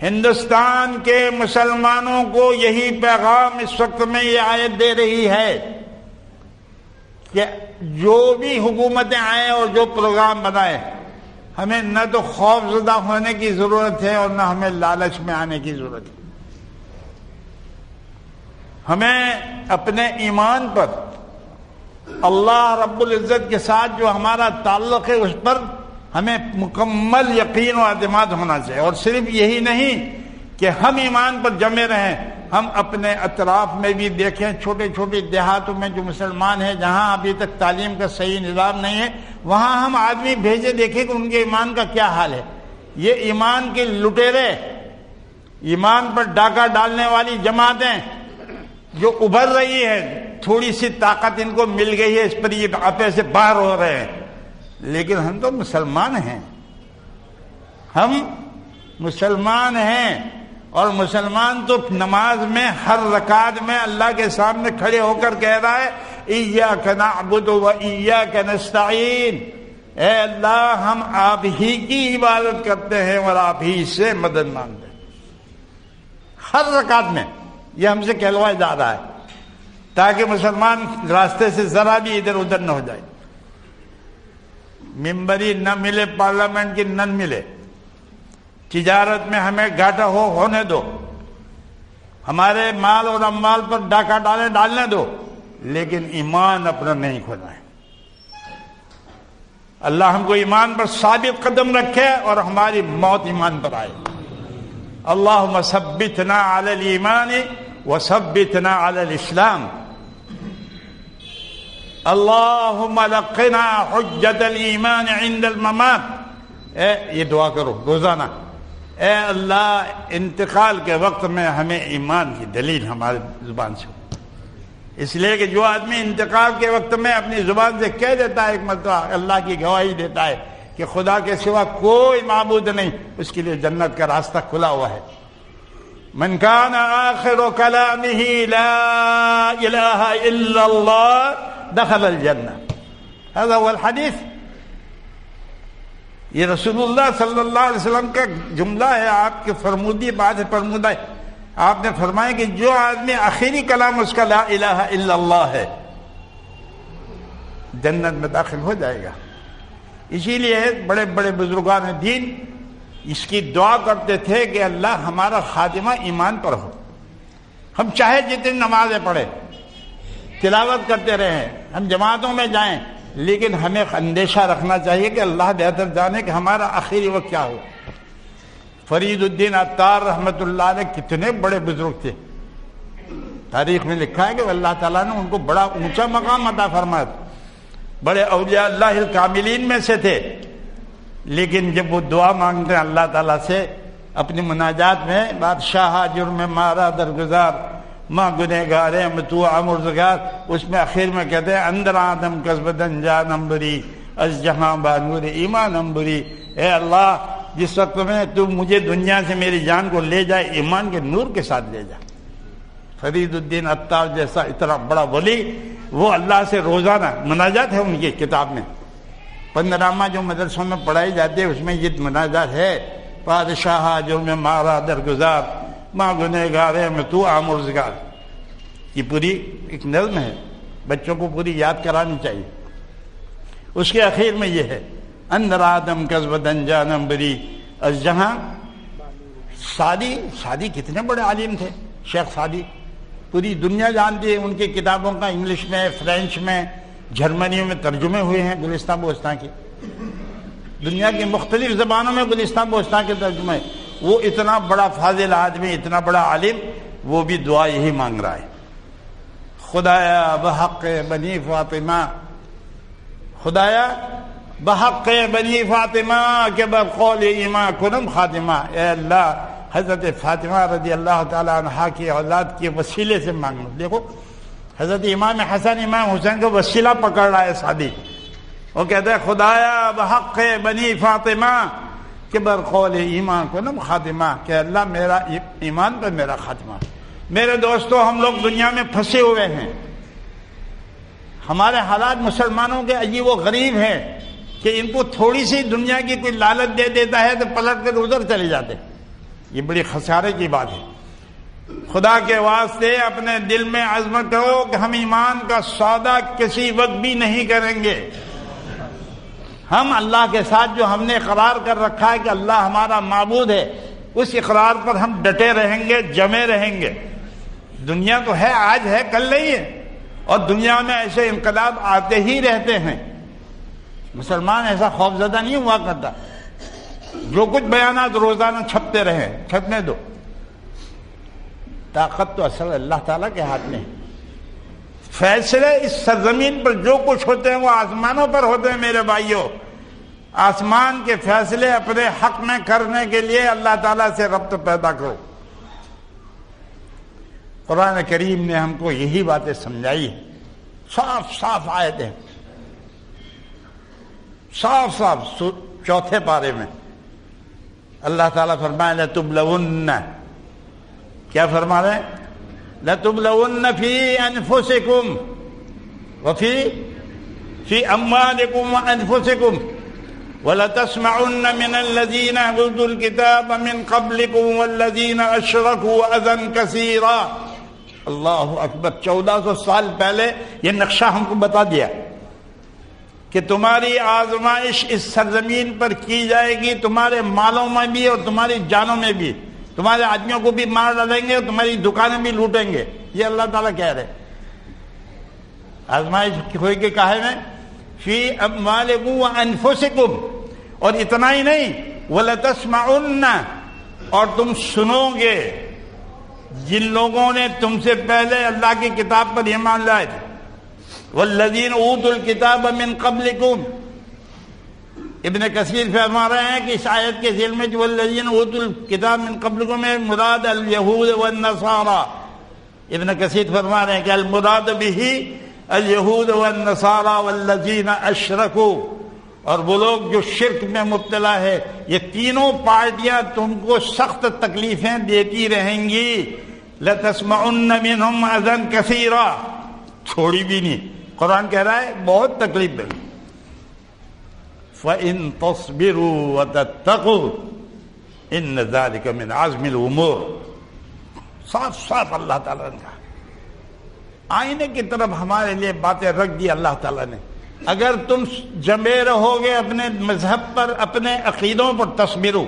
ہندوستان کے مسلمانوں کو یہی پیغام اس وقت میں یہ آیت دے رہی ہے کہ جو بھی حکومتیں آئیں اور جو پروگرام بنائیں، ہمیں نہ تو خوف زدہ ہونے کی ضرورت ہے اور نہ ہمیں لالچ میں آنے کی ضرورت ہے۔ ہمیں اپنے ایمان پر، اللہ رب العزت کے ساتھ جو ہمارا تعلق ہے اس پر ہمیں مکمل یقین و اعتماد ہونا چاہیے۔ اور صرف یہی نہیں کہ ہم ایمان پر جمے رہیں، ہم اپنے اطراف میں بھی دیکھیں، چھوٹے چھوٹے دیہاتوں میں جو مسلمان ہیں جہاں ابھی تک تعلیم کا صحیح نظام نہیں ہے، وہاں ہم آدمی بھیجے دیکھیں کہ ان کے ایمان کا کیا حال ہے۔ یہ ایمان کے لٹیرے، ایمان پر ڈاکہ ڈالنے والی جماعتیں جو ابھر رہی ہے، تھوڑی سی طاقت ان کو مل گئی ہے، اس پر یہ آپے سے باہر ہو رہے ہیں، لیکن ہم تو مسلمان ہیں، ہم مسلمان ہیں۔ اور مسلمان تو نماز میں ہر رکعت میں اللہ کے سامنے کھڑے ہو کر کہہ رہا ہے ایاک نعبد و ایاک نستعین، اے اللہ ہم آپ ہی کی عبادت کرتے ہیں اور آپ ہی سے مدد مانگتے ہیں۔ ہر رکعت میں یہ ہم سے کہلوایا جا رہا ہے تاکہ مسلمان راستے سے ذرا بھی ادھر ادھر نہ ہو جائے، ممبری نہ ملے، پارلیمنٹ کی نہ ملے، تجارت میں ہمیں گھاٹا ہونے دو، ہمارے مال اور اموال پر ڈاکہ ڈالنے دو، لیکن ایمان اپنا نہیں کھونا ہے۔ اللہ ہم کو ایمان پر ثابت قدم رکھے اور ہماری موت ایمان پر آئے۔ اللہم ثبتنا علی الایمان وثبتنا علی الاسلام، اللہم لقنا حجت الایمان عند الممات۔ یہ دعا کرو روزانہ، اے اللہ انتقال کے وقت میں ہمیں ایمان کی دلیل ہمارے زبان سے ہو۔ اس لیے کہ جو آدمی انتقال کے وقت میں اپنی زبان سے کہہ دیتا ہے ایک مرتبہ، اللہ کی گواہی دیتا ہے کہ خدا کے سوا کوئی معبود نہیں، اس کے لیے جنت کا راستہ کھلا ہوا ہے۔ من کان آخر کلامہ لا الہ الا اللہ دخل الجنہ، هذا هو الحدیث۔ یہ رسول اللہ صلی اللہ علیہ وسلم کا جملہ ہے، آپ کے فرمودی بات ہے، فرمودہ ہے۔ آپ نے فرمایا کہ جو آدمی آخری کلام اس کا لا الہ الا اللہ ہے، جنت میں داخل ہو جائے گا۔ اسی لیے بڑے بڑے بزرگان دین اس کی دعا کرتے تھے کہ اللہ ہمارا خاتمہ ایمان پر ہو۔ ہم چاہے جتنی نمازیں پڑھیں، تلاوت کرتے رہیں، ہم جماعتوں میں جائیں، لیکن ہمیں اندیشہ رکھنا چاہیے کہ اللہ بہتر جانے کہ ہمارا آخری وقت کیا ہو۔ فرید الدین عطار رحمۃ اللہ علیہ کتنے بڑے بزرگ تھے، تاریخ میں لکھا ہے کہ اللہ تعالیٰ نے ان کو بڑا اونچا مقام عطا فرمایا، بڑے اولیاء اللہ الکاملین میں سے تھے، لیکن جب وہ دعا مانگتے ہیں اللہ تعالیٰ سے اپنی مناجات میں، بادشاہ جرم مارا درگزار ماں گنہگار تو امرزگار، اس میں آخر میں کہتے ہیں اندر آدم قصبدن جان امبری از جہاں بانور ایمان امبری، اے اللہ جس وقت میں تو مجھے دنیا سے میری جان کو لے جائے، ایمان کے نور کے ساتھ لے جا۔ فرید الدین عطار جیسا اتنا بڑا ولی، وہ اللہ سے روزانہ مناجات ہے ان کی کتاب میں، پندرامہ جو مدرسوں میں پڑھائی جاتی ہے اس میں یہ مناجات ہے، بادشاہ جو میں مارا درگزار ماں گنہگار ہے میں تو آمرزگار۔ یہ پوری ایک نظم ہے، بچوں کو پوری یاد کرانی چاہیے۔ اس کے اخیر میں یہ ہے اندر آدم قصبدن جانم بری از جہاں۔ سعدی کتنے بڑے عالم تھے، شیخ سعدی پوری دنیا جانتی ہے، ان کی کتابوں کا انگلش میں، فرینچ میں، جرمنیوں میں ترجمے ہوئے ہیں، گلستان بلوچستان کے، دنیا کی مختلف زبانوں میں گلستان بلوچستان کے ترجمے۔ وہ اتنا بڑا فاضل آدمی، اتنا بڑا عالم، وہ بھی دعا یہی مانگ رہا ہے، خدایا بحق بنی فاطمہ، خدایا بحق بنی فاطمہ کے بقول ایمان کنم خاتمہ، اے اللہ حضرت فاطمہ رضی اللہ تعالیٰ عنہا کی اولاد کے وسیلے سے مانگو۔ دیکھو حضرت امام حسن امام حسین کو وسیلہ پکڑ رہا ہے سعدی، وہ کہتا ہے خدایا بحق بنی فاطمہ کہ برقول ایمان کنم خاتمہ، کہ اللہ میرا ایمان پر میرا خاتمہ۔ میرے دوستو، ہم لوگ دنیا میں پھنسے ہوئے ہیں، ہمارے حالات مسلمانوں کے عجیب و غریب ہیں کہ ان کو تھوڑی سی دنیا کی کوئی لالچ دے دیتا ہے تو پلٹ کر ادھر چلے جاتے، یہ بڑی خسارے کی بات ہے۔ خدا کے واسطے اپنے دل میں عزم کرو کہ ہم ایمان کا سودا کسی وقت بھی نہیں کریں گے۔ ہم اللہ کے ساتھ جو ہم نے اقرار کر رکھا ہے کہ اللہ ہمارا معبود ہے، اس اقرار پر ہم ڈٹے رہیں گے، جمے رہیں گے۔ دنیا تو ہے، آج ہے، کل نہیں ہے، اور دنیا میں ایسے انقلاب آتے ہی رہتے ہیں۔ مسلمان ایسا خوفزدہ نہیں ہوا کرتا، جو کچھ بیانات روزانہ چھپتے رہیں، چھپنے دو۔ طاقت تو اصل اللہ تعالیٰ کے ہاتھ میں ہے۔ فیصلے اس سرزمین پر جو کچھ ہوتے ہیں وہ آسمانوں پر ہوتے ہیں میرے بھائیوں۔ آسمان کے فیصلے اپنے حق میں کرنے کے لیے اللہ تعالیٰ سے ربط پیدا کرو۔ قرآن کریم نے ہم کو یہی باتیں سمجھائی ہیں، صاف صاف آیتیں، صاف صاف چوتھے پارے میں اللہ تعالیٰ فرمائے لَتُبْلَوُنَّ، کیا فرما رہے ہیں؟ لَتُبْلَوُنَّ فِي أَنفُسِكُمْ وَفِي أَمْوَالِكُمْ وَأَنفُسِكُمْ وَلَتَسْمَعُنَّ مِنَ الَّذِينَ أُوتُوا الْكِتَابَ مِنْ قَبْلِكُمْ وَالَّذِينَ أَشْرَكُوا أَذًى كَثِيرًا۔ اللہ اکبر، 1400 سال پہلے یہ نقشہ ہم کو بتا دیا کہ تمہاری آزمائش اس سرزمین پر کی جائے گی، تمہارے مالوں میں بھی اور تمہاری جانوں میں بھی۔ تمہارے آدمیوں کو بھی مار ڈالیں گے اور تمہاری دکانیں بھی لوٹیں گے، یہ اللہ تعالیٰ کہہ رہے۔ آزمائش ہوئی کہ کاہے میں؟ فی اموالکم وانفسکم، اور اتنا ہی نہیں، وَلَتَسْمَعُنَّ، اور تم سنو گے جن لوگوں نے تم سے پہلے اللہ کی کتاب پر ایمان لائے تھے، وَالَّذِينَ أُوتُوا الْكِتَابَ مِنْ قَبْلِكُمْ۔ ابن کثیر فرما رہے ہیں کہ اس آیت کے ذیل میں جو والذین اوتوا الکتاب من قبلکم میں مراد الیہود والنصارى، ابن کثیر فرما رہے ہیں کہ المراد به الیہود والنصارى والذین اشرکوا، اور وہ لوگ جو شرک میں مبتلا ہے۔ یہ تینوں پارٹیاں تم کو سخت تکلیفیں دیتی رہیں گی۔ لتسمعن منہم اذًا کثیرا، چھوڑی بھی نہیں، قرآن کہہ رہا ہے بہت تکلیف دے گی۔ فَإِن تَصْبِرُوا وَتَتَّقُوا إِنَّ ذَلِكَ مِنْ عَزْمِ الْأُمُورِ۔ صاف صاف اللہ تعالیٰ نے کہا، آئینے کی طرف ہمارے لیے باتیں رکھ دی اللہ تعالیٰ نے۔ اگر تم جمے رہو گے اپنے مذہب پر، اپنے عقیدوں پر، تصبروا،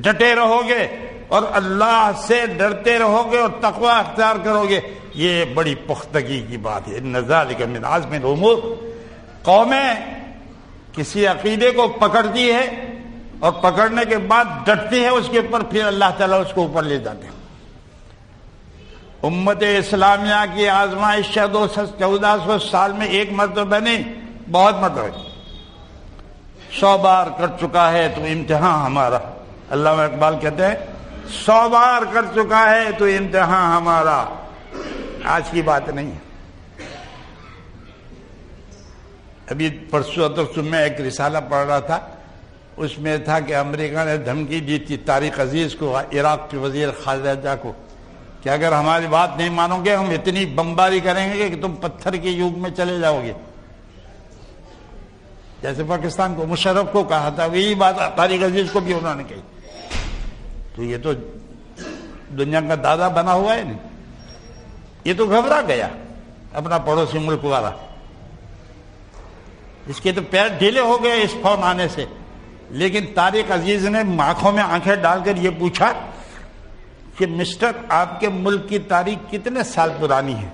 ڈٹے رہو گے اور اللہ سے ڈرتے رہو گے اور تقوی اختیار کرو گے، یہ بڑی پختگی کی بات ہے۔ إِنَّ ذَلِكَ مِنْ عَزْمِ الْأُمُورِ۔ قومیں کسی عقیدے کو پکڑتی ہے اور پکڑنے کے بعد ڈٹتی ہے اس کے اوپر، پھر اللہ تعالیٰ اس کو اوپر لے جاتے ہیں۔ امت اسلامیہ کی آزمائش 1400 سال میں ایک مرتبہ نہیں، بہت مرتبہ، 100 بار کر چکا ہے تو امتحان ہمارا۔ علامہ اقبال کہتے ہیں 100 بار کر چکا ہے تو امتحان ہمارا، آج کی بات نہیں ہے۔ ابھی پرسوں میں ایک رسالہ پڑھ رہا تھا، اس میں تھا کہ امریکہ نے دھمکی دی تھی طارق عزیز کو، عراق کے وزیر خارجہ کو، کہ اگر ہماری بات نہیں مانو گے ہم اتنی بمباری کریں گے کہ تم پتھر کے یگ میں چلے جاؤ گے۔ جیسے پاکستان کو مشرف کو کہا تھا، یہی بات طارق عزیز کو بھی انہوں نے کہی۔ تو یہ تو دنیا کا دادا بنا ہوا ہے نہیں، یہ تو گھبرا گیا اپنا پڑوسی ملک والا، اس کے تو پیر ڈھیلے ہو گئے اس فون آنے سے۔ لیکن طارق عزیز نے آنکھوں میں آنکھیں ڈال کر یہ پوچھا کہ مسٹر آپ کے ملک کی تاریخ کتنے سال پرانی ہے؟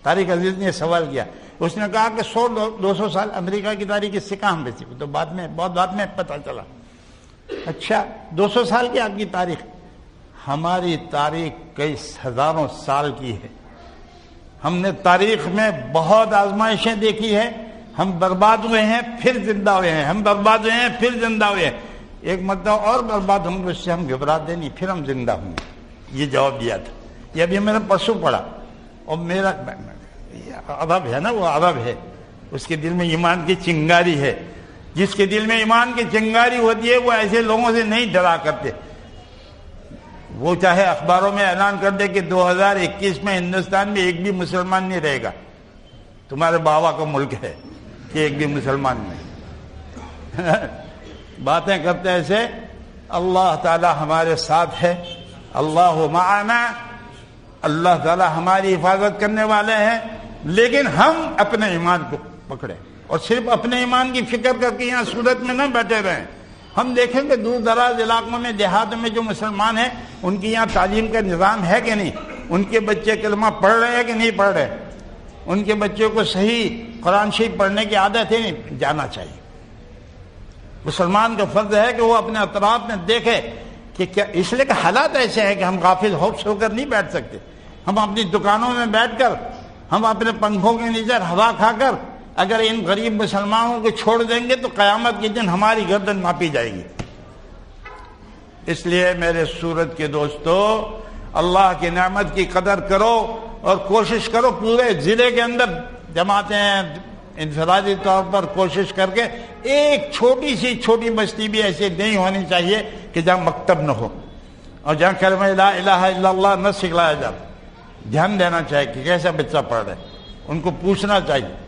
طارق عزیز نے یہ سوال کیا۔ اس نے کہا کہ 100-200 سال۔ امریکہ کی تاریخ اس سے کہاں بیچی؟ تو بہت بعد میں پتہ چلا۔ اچھا 200 سال کی آپ کی تاریخ؟ ہماری تاریخ کئی ہزاروں سال کی ہے۔ ہم نے تاریخ میں بہت آزمائشیں دیکھی ہیں، ہم برباد ہوئے ہیں پھر زندہ ہوئے ہیں، ہم برباد ہوئے ہیں پھر زندہ ہوئے ہیں، ایک مرتبہ اور برباد ہوں گے، اس سے ہم گھبراتے نہیں، پھر ہم زندہ ہوں گے۔ یہ جواب دیا تھا۔ یہ ابھی میں نے پرسوں پڑھا، اور میرا عرب ہے نا، وہ عرب ہے، اس کے دل میں ایمان کی چنگاری ہے۔ جس کے دل میں ایمان کی چنگاری ہوتی ہے وہ ایسے لوگوں سے نہیں ڈرا کرتے۔ وہ چاہے اخباروں میں اعلان کر دے کہ 2021 میں ہندوستان میں ایک بھی مسلمان نہیں رہے گا، تمہارے بابا کا ملک ہے کہ ایک بھی مسلمان نہیں۔ باتیں کرتے ایسے اللہ تعالی ہمارے ساتھ ہے، اللہ معنا، اللہ تعالی ہماری حفاظت کرنے والے ہیں، لیکن ہم اپنے ایمان کو پکڑیں اور صرف اپنے ایمان کی فکر کر کے یہاں صورت میں نہ بیٹھے رہیں۔ ہم دیکھیں کہ دور دراز علاقوں میں، دیہاتوں میں جو مسلمان ہیں، ان کی یہاں تعلیم کا نظام ہے کہ نہیں، ان کے بچے کلمہ پڑھ رہے ہیں کہ نہیں پڑھ رہے، ان کے بچوں کو صحیح قرآن شریف پڑھنے کی عادت ہے، نہیں جانا چاہیے۔ مسلمان کا فرض ہے کہ وہ اپنے اطراف میں دیکھے کہ کیا، اس لیے کہ حالات ایسے ہیں کہ ہم غافل ہو کر نہیں بیٹھ سکتے۔ ہم اپنی دکانوں میں بیٹھ کر، ہم اپنے پنکھوں کے نیچے ہوا کھا کر اگر ان غریب مسلمانوں کو چھوڑ دیں گے تو قیامت کے دن ہماری گردن ناپی جائے گی۔ اس لیے میرے سورت کے دوستو، اللہ کی نعمت کی قدر کرو اور کوشش کرو پورے ضلع کے اندر جماعتیں انفرادی طور پر کوشش کر کے ایک چھوٹی سی چھوٹی بستی بھی ایسی نہیں ہونی چاہیے کہ جہاں مکتب نہ ہو اور جہاں کلمہ لا الہ الا اللہ نہ سکھلایا جائے۔ دھیان دینا چاہیے کہ کیسا بچہ پڑھ رہا ہے، ان کو پوچھنا چاہیے۔